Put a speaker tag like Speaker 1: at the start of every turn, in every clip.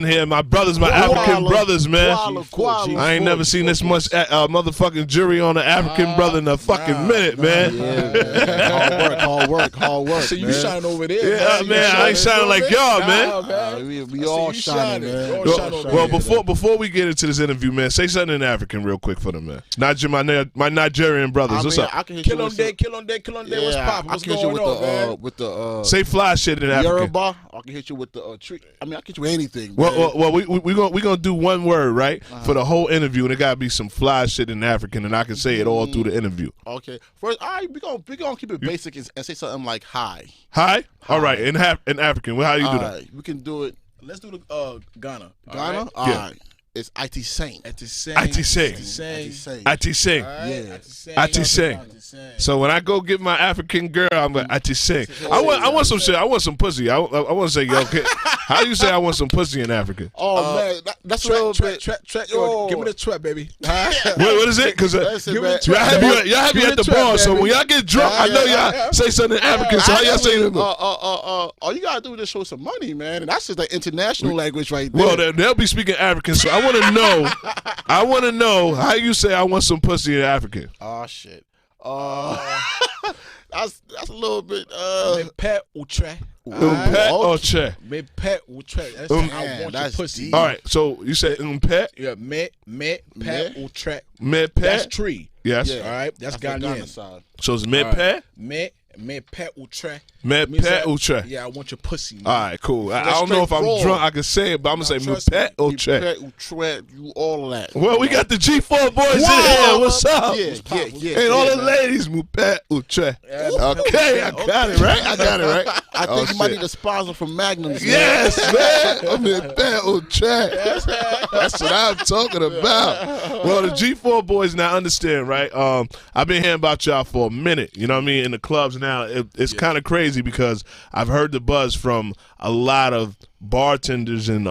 Speaker 1: here. My brothers, my African brothers, man.
Speaker 2: G4,
Speaker 1: I ain't never seen this much motherfucking jury on an African brother in a fucking minute, man.
Speaker 2: Hard work.
Speaker 3: So you shining over there,
Speaker 1: Yeah, man. I ain't shining like y'all, man.
Speaker 2: We all shining, man.
Speaker 1: Well, before we get into this interview, man, say something in African real quick for them, man. My Nigerian brothers. What's up?
Speaker 2: I can hit
Speaker 3: Kill
Speaker 2: you
Speaker 3: on
Speaker 2: with
Speaker 3: day, kill on day, kill on day. What's poppin'? What's
Speaker 2: I can hit you
Speaker 3: going on, man?
Speaker 2: with the
Speaker 1: Say fly shit in African.
Speaker 2: Yoruba. I can hit you with the tree. I mean, I can hit you with anything.
Speaker 1: Well, we gonna do one word, right, for the whole interview, and it gotta be some fly shit in African, and I can say it all through the interview.
Speaker 2: Okay. First, all right, we gonna keep it basic and say something like hi.
Speaker 1: Hi. All right. In African, well, how you do that?
Speaker 2: Right, we can do it.
Speaker 3: Let's do the Ghana.
Speaker 2: Ghana. All right. It's IT Saint.
Speaker 1: IT Sing. So when I go get my African girl, I'm like IT Sing. I want some shit. I want some pussy. I want to say, yo, how you say I want some pussy in African?
Speaker 2: Oh man, that's a little bit.
Speaker 3: Give me the trap, baby.
Speaker 1: What is it? Because
Speaker 2: Listen, man.
Speaker 1: y'all have me at the bar, so when y'all get drunk, I know y'all say something in African. So how y'all say it?
Speaker 2: All you gotta do is just show some money, man, and that's just like international language right there.
Speaker 1: Well, they'll be speaking African, so I want to know. I want to know how you say I want some pussy in African.
Speaker 2: Oh shit. That's a little bit.
Speaker 3: Pet utre.
Speaker 1: Pet or che?
Speaker 3: Me pet utre. That's I want your pussy.
Speaker 2: deep.
Speaker 1: All right, so you said pet?
Speaker 3: Yeah, me pet utre.
Speaker 1: Me pet?
Speaker 3: That's tree.
Speaker 1: Yes.
Speaker 2: Yeah.
Speaker 3: All right, that's
Speaker 2: the Ghana
Speaker 3: Ghanaian.
Speaker 2: side.
Speaker 1: So it's me pet?
Speaker 3: Me pet utre.
Speaker 1: Me
Speaker 3: Means
Speaker 1: pet
Speaker 3: that-
Speaker 1: or che?
Speaker 3: Yeah, I want your pussy. Man.
Speaker 1: All right, cool. I
Speaker 2: That's
Speaker 1: don't know if I'm
Speaker 2: straight
Speaker 1: drunk.
Speaker 2: raw.
Speaker 1: I can say it, but I'm going to say me
Speaker 3: trust
Speaker 1: pet or
Speaker 2: You
Speaker 1: che.
Speaker 2: pet, you tread, you all of that.
Speaker 1: Well, we got the G4 boys in
Speaker 2: Wow.
Speaker 1: here. What's up?
Speaker 2: Yeah.
Speaker 1: And all the
Speaker 2: man.
Speaker 1: ladies, me pet or che. Okay, I got it right. I
Speaker 2: I think you might
Speaker 1: shit.
Speaker 2: need a sponsor from Magnums. man.
Speaker 1: Yes, man. I'm in bed with Chad. That's what I'm talking about. Well, the G4 boys now understand, right? I've been hearing about y'all for a minute. You know what I mean? In the clubs now, it's kind of crazy because I've heard the buzz from a lot of bartenders and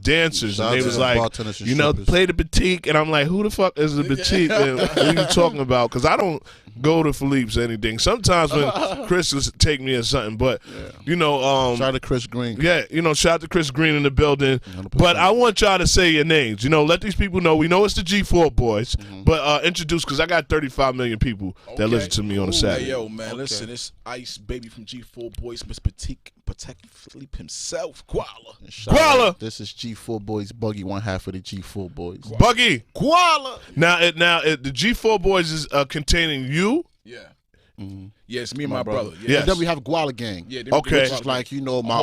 Speaker 1: dancers,
Speaker 2: Shout
Speaker 1: and they
Speaker 2: out
Speaker 1: was
Speaker 2: to
Speaker 1: like,
Speaker 2: bartenders and
Speaker 1: you know,
Speaker 2: strippers.
Speaker 1: play the boutique, and I'm like, who the fuck is the boutique? And what are you talking about? Because I don't go to Philippe's or anything. Sometimes when Chris will take me or something, but you know,
Speaker 2: Shout out to Chris Green.
Speaker 1: yeah, you know, shout out to Chris Green in the building.
Speaker 2: 100%.
Speaker 1: But I want y'all to say your names. You know, let these people know. We know it's the G4 boys, but introduce, because I got 35 million people that listen to me on a
Speaker 3: Hey,
Speaker 1: Saturday.
Speaker 3: yo, man, listen, it's Ice Baby from G4 Boys, Miss Petite, Protect Philippe himself, Koala.
Speaker 2: Shout
Speaker 1: Koala.
Speaker 2: out. This is G4 Boys, Buggy, one half of the G4 Boys.
Speaker 1: Buggy.
Speaker 2: Koala.
Speaker 1: Now, the G4 boys is containing you.
Speaker 3: Yeah. Yeah, it's me and my brother.
Speaker 1: Yeah.
Speaker 2: And then we have Guala Gang.
Speaker 3: Yeah,
Speaker 1: Okay.
Speaker 2: Which is like, you know, my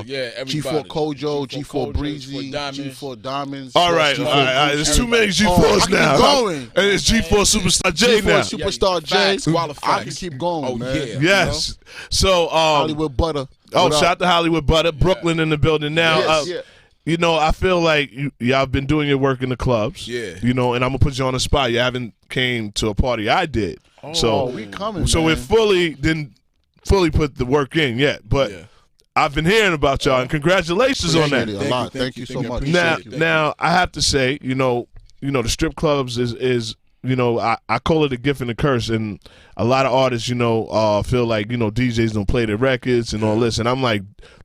Speaker 2: G4 Kojo, G4 Breezy, G4 Diamonds.
Speaker 1: All right. There's too many G4s now.
Speaker 2: I can keep going.
Speaker 1: And it's G4 Superstar J
Speaker 2: G4
Speaker 1: now.
Speaker 2: Superstar J.
Speaker 3: Facts, Guala
Speaker 2: I can
Speaker 3: facts.
Speaker 2: keep going,
Speaker 3: Oh,
Speaker 2: man.
Speaker 3: yeah.
Speaker 1: Yes. So,
Speaker 2: Hollywood Butter.
Speaker 1: oh,
Speaker 2: What up?
Speaker 1: shout out to Hollywood Butter, Brooklyn in the building now.
Speaker 2: Yes, yeah.
Speaker 1: You know, I feel like y'all been doing your work in the clubs.
Speaker 3: Yeah.
Speaker 1: You know, and I'm gonna put you on the spot. You haven't came to a party I did.
Speaker 2: Oh, we coming,
Speaker 1: So
Speaker 2: man.
Speaker 1: we didn't fully put the work in yet, but I've been hearing about y'all, and congratulations on that.
Speaker 2: Appreciate it a lot. Thank you so much.
Speaker 1: Now I have to say, you know, the strip clubs is you know, I call it a gift and a curse, and a lot of artists, you know, feel like, you know, DJs don't play their records and all this, and I'm like,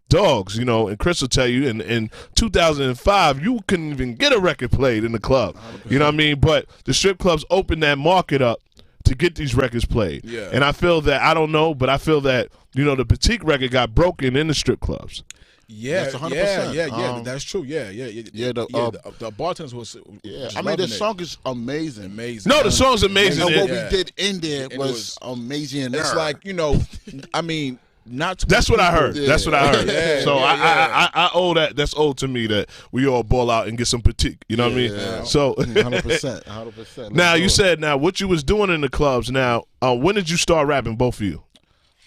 Speaker 1: dogs, you know, and Chris will tell you, in 2005, you couldn't even get a record played in the club, 100%. You know what I mean? But the strip clubs opened that market up to get these records played.
Speaker 3: Yeah.
Speaker 1: And I feel that, I don't know, but I feel that, you know, the Boutique record got broken in the strip clubs.
Speaker 3: Yeah,
Speaker 2: That's 100%.
Speaker 3: yeah, that's true. Yeah. The bartenders was
Speaker 2: I mean, the song is amazing.
Speaker 1: No, the song's amazing.
Speaker 2: And what we did in there was amazing.
Speaker 3: It's like, you know, I mean, not to
Speaker 1: That's what I heard.
Speaker 2: Yeah.
Speaker 1: That's what I heard.
Speaker 3: Yeah,
Speaker 1: so
Speaker 3: yeah,
Speaker 1: I owe that. That's owed to me that we all ball out and get some Boutique. You know what I mean?
Speaker 2: Yeah.
Speaker 1: So
Speaker 2: 100%.
Speaker 1: now you said what you was doing in the clubs. Now, when did you start rapping? Both of you.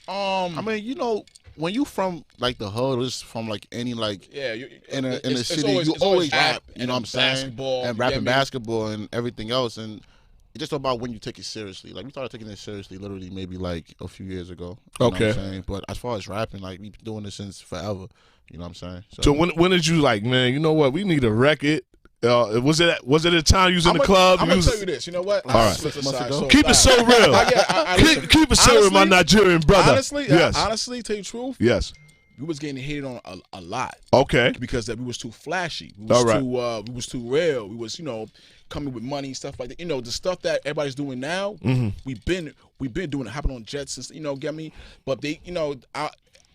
Speaker 2: I mean, you know, when you from like the hood, or just from like any like in the city, you always rap. You know what I'm saying?
Speaker 3: Basketball,
Speaker 2: and rapping basketball and everything else, and it's just about when you take it seriously. Like we started taking it seriously, literally maybe like a few years ago. You know what I'm saying? But as far as rapping, like we've been doing this since forever. You know what I'm saying?
Speaker 1: So when did you like, man? You know what? We need a record. Was it a time you was in the club?
Speaker 3: I'm gonna tell you this. You know what?
Speaker 1: All right. Keep it so real. Keep it so real, my Nigerian brother.
Speaker 3: Honestly,
Speaker 1: yes.
Speaker 3: Honestly, tell you the truth.
Speaker 1: Yes.
Speaker 3: we was getting hated on a lot.
Speaker 1: Okay.
Speaker 3: Because that we was too flashy. We was we was too real. We was, coming with money and stuff like that. The stuff that everybody's doing now, we've been doing it, hopping on jets and get me? But they,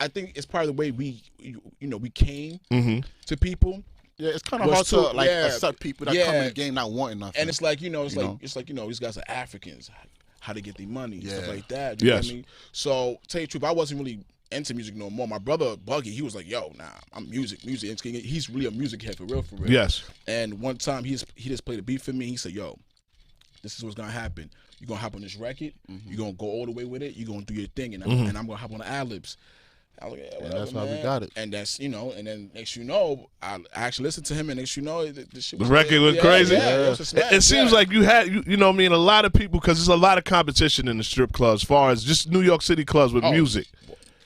Speaker 3: I think it's part of the way we came to people.
Speaker 2: Yeah, it's kind of hard to accept people that come in the game not wanting nothing.
Speaker 3: And it's like, these guys are Africans, how to get their money and stuff like that. You know what I mean? So tell you the truth, I wasn't really into music no more. My brother Buggy, he was like, "Yo, nah, I'm music." He's really a music head for real.
Speaker 1: Yes.
Speaker 3: And one time he just played a beat for me. He said, "Yo, this is what's gonna happen. You're gonna hop on this record. You're gonna go all the way with it. You're gonna do your thing, and I'm gonna hop on the ad-libs." I was like, yeah, whatever,
Speaker 2: that's why
Speaker 3: man.
Speaker 2: we got it.
Speaker 3: And that's and then next I actually listened to him, and next the shit
Speaker 1: was, the record was crazy. It seems like you had a lot of people, because there's a lot of competition in the strip clubs, as far as just New York City clubs with music.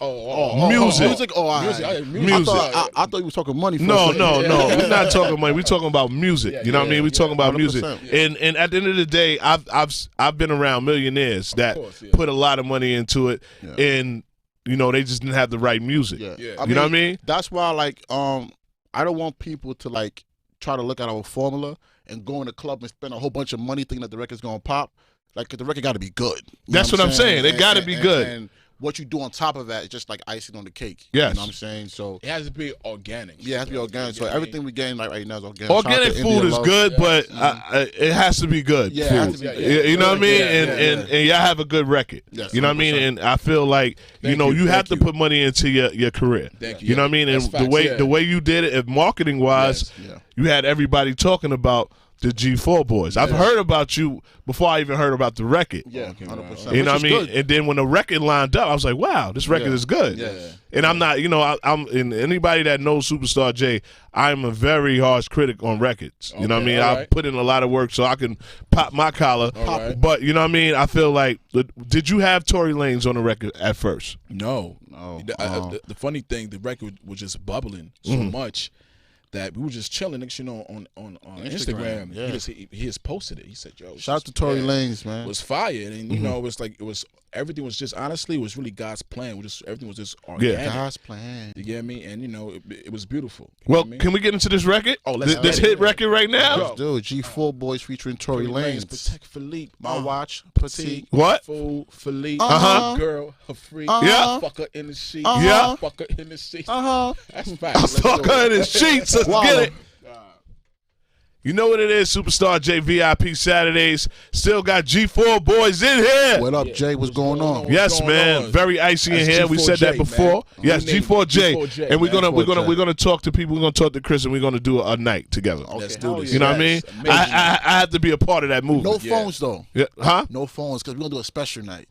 Speaker 2: Music. I thought you were talking money.
Speaker 1: No. We're not talking money. We're talking about music. You know what I mean? We're talking about 100%. Music. And at the end of the day, I've been around millionaires that put a lot of money into it, and they just didn't have the right music.
Speaker 2: Yeah.
Speaker 1: You know what I mean?
Speaker 2: That's why, I don't want people to try to look at our formula and go in the club and spend a whole bunch of money thinking that the record's gonna pop. The record got to be good.
Speaker 1: That's what I'm saying. It got to be good.
Speaker 2: And what you do on top of that is just like icing on the cake.
Speaker 1: Yes.
Speaker 2: You know what I'm saying? So
Speaker 3: it has to be organic.
Speaker 2: Yeah, it has to be organic. So everything we getting right now is organic.
Speaker 1: Organic food is good, but it has to be good.
Speaker 2: Yeah,
Speaker 1: food.
Speaker 2: It has to be good.
Speaker 1: You know what I mean? And y'all have a good record.
Speaker 2: Yes,
Speaker 1: you know what I mean? And I feel like you have to put money into your career.
Speaker 3: Thank you.
Speaker 1: You know what I mean? And the way you did it, marketing wise, you had everybody talking about the G4 Boyz. I've heard about you before I even heard about the record.
Speaker 2: Yeah, 100%.
Speaker 1: You know what I mean? Good. And then when the record lined up, I was like, wow, this record is good.
Speaker 2: Yeah.
Speaker 1: And I'm not, and anybody that knows Superstar J, I'm a very harsh critic on records. You know what I mean? I put in a lot of work so I can pop my collar. But you know what I mean? I feel like, did you have Tory Lanez on the record at first?
Speaker 3: No. The funny thing, the record was just bubbling so much that we were just chilling, on Instagram.
Speaker 2: Yeah.
Speaker 3: He just posted it. He said, "Yo,
Speaker 2: shout out to Tory Lanez, man.
Speaker 3: It was fire." And it was everything was just, honestly, it was really God's plan. Everything was just organic.
Speaker 2: Yeah, God's plan.
Speaker 3: You get me? And it was beautiful.
Speaker 1: Well, can we get into this record?
Speaker 3: Oh,
Speaker 1: this hit record right now.
Speaker 2: Let's do it. G4 Boyz featuring Tory Lanez.
Speaker 3: Protect Philippe.
Speaker 2: My watch. Petite.
Speaker 1: What?
Speaker 3: Fool Philippe.
Speaker 1: Girl,
Speaker 3: her freak.
Speaker 1: Yeah.
Speaker 3: Fuck her in the sheets.
Speaker 1: Yeah.
Speaker 3: Fuck her in the sheets.
Speaker 2: That's
Speaker 3: facts.
Speaker 1: Fuck her in the sheets. Let's get it. You know what it is, Superstar J VIP Saturdays. Still got G4 Boyz in here.
Speaker 2: What up, Jay? What's going on?
Speaker 1: Yes, man. Very icy in here. We said that before. Man. Yes, G4J. And we're gonna talk to people. We're gonna talk to Chris, and we're gonna do a night together.
Speaker 2: Okay,
Speaker 3: let's do this.
Speaker 1: You know what I mean? I have to be a part of that movement.
Speaker 2: No phones though.
Speaker 1: Yeah. Huh?
Speaker 2: No phones, because we're gonna do a special night.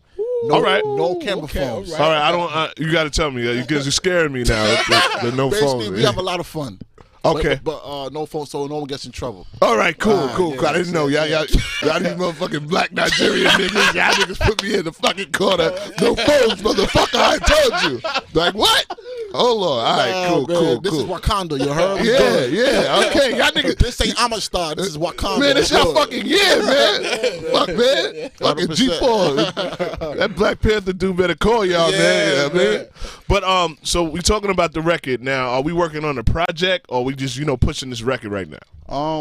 Speaker 1: All right.
Speaker 2: No camera phones.
Speaker 1: All right. I don't. You got to tell me because you're scaring me now. The no
Speaker 2: Basically,
Speaker 1: phones.
Speaker 2: we have a lot of fun.
Speaker 1: Okay.
Speaker 2: But no phone, so no one gets in trouble.
Speaker 1: All right, cool. I didn't know. Y'all these motherfucking black Nigerian niggas. Y'all niggas put me in the fucking corner. No phones, motherfucker. I told you. Like, what? Hold on. All right, cool.
Speaker 2: This is Wakanda, you heard?
Speaker 1: Yeah. Okay, y'all niggas.
Speaker 2: This ain't Amistad. This is Wakanda.
Speaker 1: Man, this y'all fucking man. Fuck, man. Fucking G4. That Black Panther dude better call y'all, man. Man. But so we talking about the record now. Are we working on a project, or we just pushing this record right now?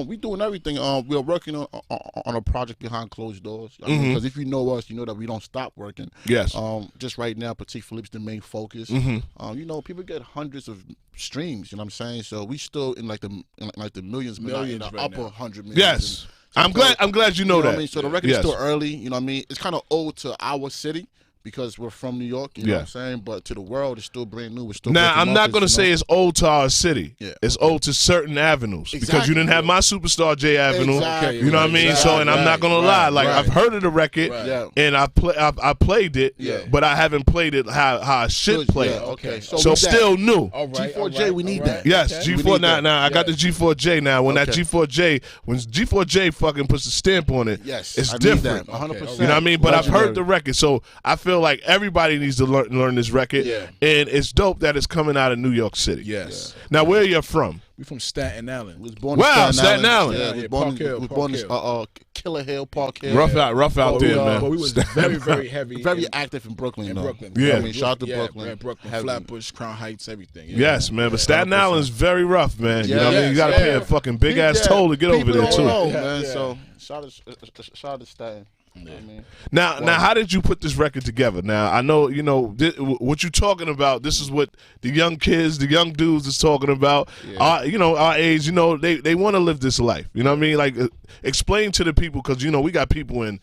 Speaker 2: We doing everything. We are working on a project behind closed doors. Because if you know us, you know that we don't stop working.
Speaker 1: Yes.
Speaker 2: Just right now, Petit Philippe's the main focus. People get hundreds of streams. You know what I'm saying? So we still in like the millions, but not in the
Speaker 3: right
Speaker 2: upper
Speaker 3: now.
Speaker 2: 100 million.
Speaker 1: Yes. I'm glad you know that.
Speaker 2: What I mean? So the record is still early. You know what I mean? It's kind of old to our city, because we're from New York, you know what I'm saying? But to the world, it's still brand new. We're still
Speaker 1: now, I'm not going to say it's old to our city.
Speaker 2: Yeah.
Speaker 1: It's old to certain avenues. Because you didn't have my Superstar J Avenue.
Speaker 2: Exactly.
Speaker 1: You know what I mean? So, and I'm not going to lie. Like, I've heard of the record, and I played it, but I haven't played it how I should play it.
Speaker 2: Okay.
Speaker 1: So still new.
Speaker 3: All right,
Speaker 2: G4J, we need that.
Speaker 1: Yes, G4 now. I got the G4J now. When that G4J fucking puts a stamp on it, it's different.
Speaker 2: 100%.
Speaker 1: You know what I mean? But I've heard the record, so I feel like everybody needs to learn this record, and it's dope that it's coming out of New York City.
Speaker 3: Yes.
Speaker 1: Now, where are you from?
Speaker 3: We from Staten Island.
Speaker 2: Was born
Speaker 1: Wow,
Speaker 2: in
Speaker 1: Staten Island.
Speaker 3: Yeah,
Speaker 2: was born
Speaker 3: Park Hill,
Speaker 2: was
Speaker 3: Park
Speaker 2: born
Speaker 3: Hill.
Speaker 2: in Killer Hill, Park Hill.
Speaker 1: Rough out there, man.
Speaker 3: But we was very, very heavy.
Speaker 2: Very active in Brooklyn,
Speaker 3: in
Speaker 2: though.
Speaker 3: Brooklyn.
Speaker 1: Yeah.
Speaker 2: I mean, shout out to Brooklyn.
Speaker 3: Brooklyn,
Speaker 2: Heavy.
Speaker 3: Flatbush, Crown Heights, everything. Yeah.
Speaker 1: Yes, man. But Staten Island is very rough, man. You know what I mean? You got to
Speaker 3: Yes,
Speaker 1: pay a fucking big ass toll to get over there,
Speaker 2: People
Speaker 1: too.
Speaker 2: don't know,
Speaker 3: Yeah,
Speaker 2: man.
Speaker 3: yeah.
Speaker 2: So shout out to Staten. You know what I mean?
Speaker 1: Now, how did you put this record together? Now, I know, what you're talking about. This is what the young kids, the young dudes is talking about.
Speaker 2: Yeah.
Speaker 1: Our age, they want to live this life. You know what I mean? Like, explain to the people, because, we got people in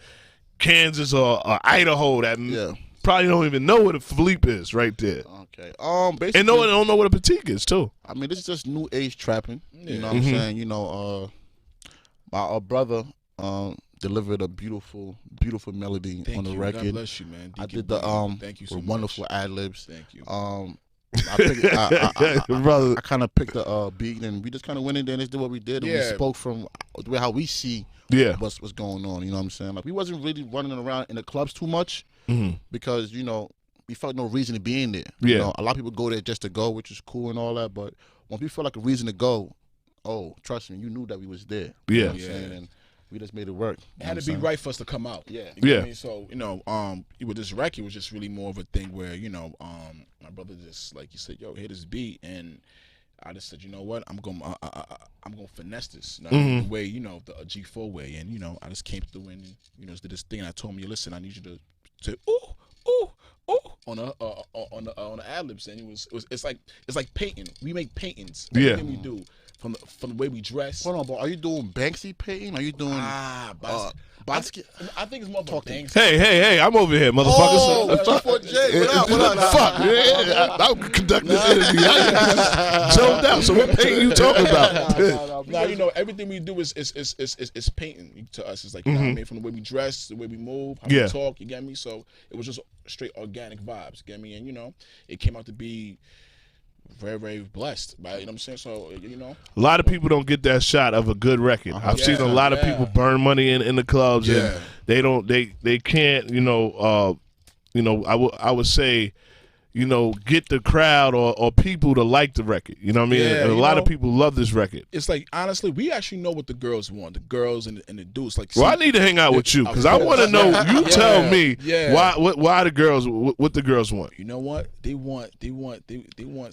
Speaker 1: Kansas or Idaho that probably don't even know what a Philippe is right there.
Speaker 2: Okay. Basically,
Speaker 1: And don't know what a Petite is, too.
Speaker 2: I mean, this is just new age trapping. You know what
Speaker 1: Mm-hmm.
Speaker 2: I'm saying? My brother delivered a beautiful melody on the record.
Speaker 3: God bless you, man.
Speaker 2: I
Speaker 3: Deacon
Speaker 2: did the
Speaker 3: Boyz. Thank you so
Speaker 2: with
Speaker 3: much.
Speaker 2: wonderful ad libs.
Speaker 3: Thank you.
Speaker 1: Brother.
Speaker 2: I kind of picked the beat and we just kind of went in there and just did what we did and we spoke from the way how we see what's going on. You know what I'm saying? Like we wasn't really running around in the clubs too much because we felt no reason to be in there. You know, a lot of people go there just to go, which is cool and all that. But when people feel like a reason to go, oh, trust me, you knew that we was there. You know what I'm saying? And we just made it work.
Speaker 3: It had to be right for us to come out.
Speaker 2: Yeah.
Speaker 3: You know what I mean? So, with this record, it was just really more of a thing where, my brother just, like you said, yo, hear this beat. And I just said, you know what? I'm gonna finesse this. You know, the way, the G4 way. And, I just came through and, just did this thing. And I told him, listen, I need you to ooh on the ad libs. And it's like painting. We make paintings. Everything we do. From the way we dress.
Speaker 2: Hold on, bro. Are you doing Banksy painting? Are you doing basket?
Speaker 3: I think it's more about Banksy.
Speaker 1: Hey, I'm over here, motherfuckers.
Speaker 2: G4J, what up?
Speaker 1: Fuck, I'm conducting this interview. I zoned out. So what painting you talking about?
Speaker 3: Now everything we do is painting to us. It's like you know what I mean, from the way we dress, the way we move, how we talk. You get me? So it was just straight organic vibes. You get me? And it came out to be very, very blessed by, you know what I'm saying? So,
Speaker 1: A lot of people don't get that shot of a good record. I've seen a lot of people burn money in the clubs and they can't, I would say, get the crowd or people to like the record. You know what I mean?
Speaker 3: Yeah,
Speaker 1: and a lot of people love this record.
Speaker 3: It's like, honestly, we actually know what the girls want. The girls and the dudes. Like,
Speaker 1: I need to hang out with you because I want to know. You tell me why the girls, what the girls want.
Speaker 3: You know what? They want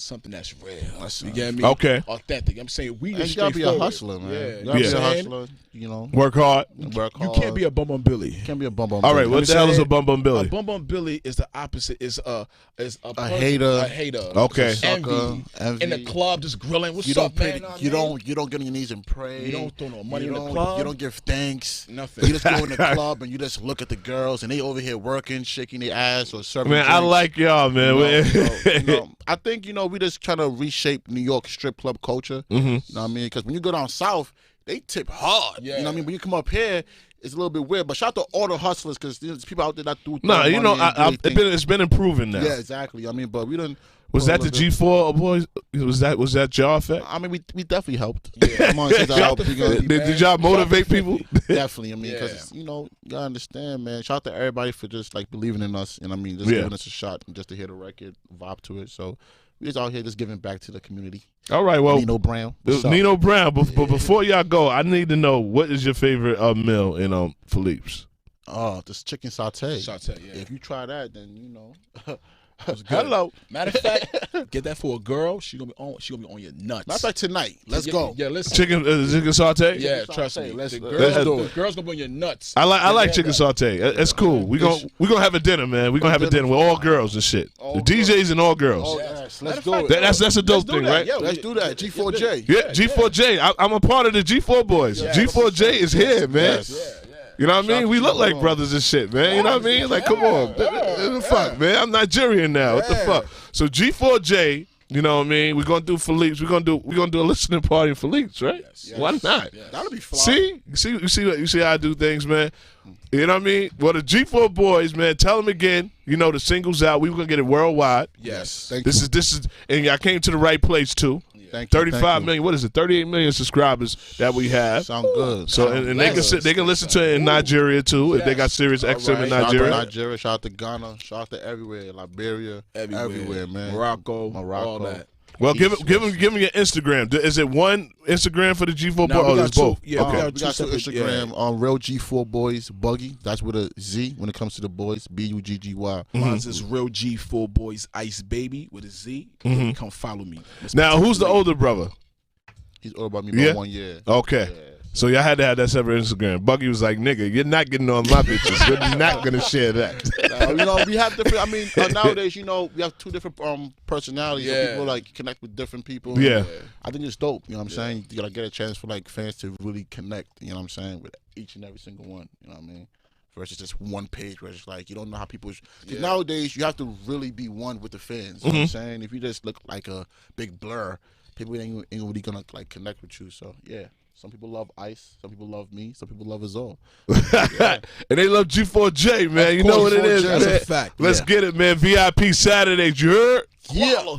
Speaker 3: something that's real. You get me?
Speaker 1: Okay.
Speaker 3: Authentic. I'm saying we just
Speaker 2: you gotta be a
Speaker 3: straightforward.
Speaker 2: hustler, man.
Speaker 3: Yeah.
Speaker 2: You gotta be a hustler.
Speaker 1: Work hard.
Speaker 3: You can't be a bum Billy.
Speaker 2: You can't be a bum.
Speaker 1: All right, what the hell is a bum Billy?
Speaker 3: A bum Billy is the opposite. Is a
Speaker 2: hater.
Speaker 3: A hater.
Speaker 1: Okay.
Speaker 3: Envy. In the club, just grilling. What's up, man?
Speaker 2: You don't get on your knees and pray.
Speaker 3: You don't throw no money in the club.
Speaker 2: You don't give thanks.
Speaker 3: Nothing.
Speaker 2: You just go in the club and you just look at the girls and they over here working, shaking their ass or serving
Speaker 1: Man,
Speaker 2: drinks.
Speaker 1: I like y'all, man.
Speaker 2: I think we just trying to reshape New York strip club culture. You know what I mean? Because when you go down south, they tip hard.
Speaker 3: Yeah.
Speaker 2: You know what I mean? When you come up here, it's a little bit weird. But shout out to all the hustlers because there's people out there that do.
Speaker 1: It's been improving now.
Speaker 2: Yeah, exactly. I mean, but we done.
Speaker 1: Was that the G4 Boyz? Was that y'all effect?
Speaker 2: I mean, we definitely helped. Yeah. Come on,
Speaker 1: Did y'all motivate people?
Speaker 2: Definitely. I mean, because you gotta understand, man. Shout out to everybody for just like believing in us, and I mean, just giving us a shot and just to hear the record, vibe to it. So we just out here just giving back to the community.
Speaker 1: All right, well,
Speaker 2: Nino Brown.
Speaker 1: Nino Brown. But before y'all go, I need to know what is your favorite meal in Philippe's?
Speaker 2: Oh, this chicken saute.
Speaker 3: Yeah.
Speaker 2: If you try that, then
Speaker 3: Hello. Matter of fact, get that for a girl. She gonna be on your nuts.
Speaker 2: That's like tonight. Let's go.
Speaker 3: Yeah, listen.
Speaker 1: Chicken saute.
Speaker 3: Yeah, trust me. The girls gonna be on your nuts.
Speaker 1: I like chicken saute. That's cool. We gonna have a dinner, man. We gonna have a dinner with all girls and shit. The DJs and all girls.
Speaker 2: Oh yes, let's do it.
Speaker 1: That's a dope thing, right?
Speaker 2: Let's do that. G4J.
Speaker 1: Yeah, G4J. I'm a part of the G4 Boyz. G4J is here, man. You know what I mean? We look like brothers and shit, man. You know what I mean? Like, come on. What the fuck, man? I'm Nigerian now. What the fuck? So G4J, you know what I mean? We're gonna do Philippe's. We're gonna do a listening party in Philippe's, right? Yes. Why not?
Speaker 2: Yes. That'll be fun.
Speaker 1: See? You see how I do things, man. You know what I mean? Well, the G4 Boyz, man, tell them again, the single's out. We were gonna get it worldwide.
Speaker 3: Yes.
Speaker 1: This is and I came to the right place too.
Speaker 2: Thank you.
Speaker 1: 35 million. What is it? 38 million subscribers that we have.
Speaker 2: Sound good.
Speaker 1: So and they can listen to it in Nigeria too if they got Sirius XM in Nigeria.
Speaker 2: Shout out to Ghana. Shout out to everywhere. Liberia. Everywhere, man.
Speaker 3: Morocco. All that.
Speaker 1: Well, give me your Instagram. Is it one Instagram for the G4 Boyz? Oh, there's both.
Speaker 3: Yeah,
Speaker 1: okay.
Speaker 2: We got two Instagram. Real G4 Boyz Buggy. That's with a Z when it comes to the boys. BUGGY.
Speaker 3: Mine's is Real G4 Boyz Ice Baby with a Z. Come follow me.
Speaker 1: Now, who's the older brother?
Speaker 2: He's older by me by 1 year.
Speaker 1: Okay. Yeah. So y'all had to have that separate Instagram. Buggy was like, nigga, you're not getting on my bitches. You're not going to share that.
Speaker 2: We have different, I mean, nowadays, we have two different personalities.
Speaker 3: Yeah.
Speaker 2: So people, like, connect with different people.
Speaker 1: Yeah.
Speaker 2: I think it's dope, you know what I'm saying? You got to get a chance for, like, fans to really connect, you know what I'm saying, with each and every single one, you know what I mean? Versus just one page where it's like, you don't know how people, nowadays, you have to really be one with the fans, you know what I'm saying? If you just look like a big blur, people ain't really going to, like, connect with you, so, yeah. Some people love Ice. Some people love me. Some people love Azul.
Speaker 1: And they love G4J, man. You know what it is, man.
Speaker 3: That's a fact.
Speaker 1: Let's get it, man. VIP Saturdays, you heard?
Speaker 2: Yeah.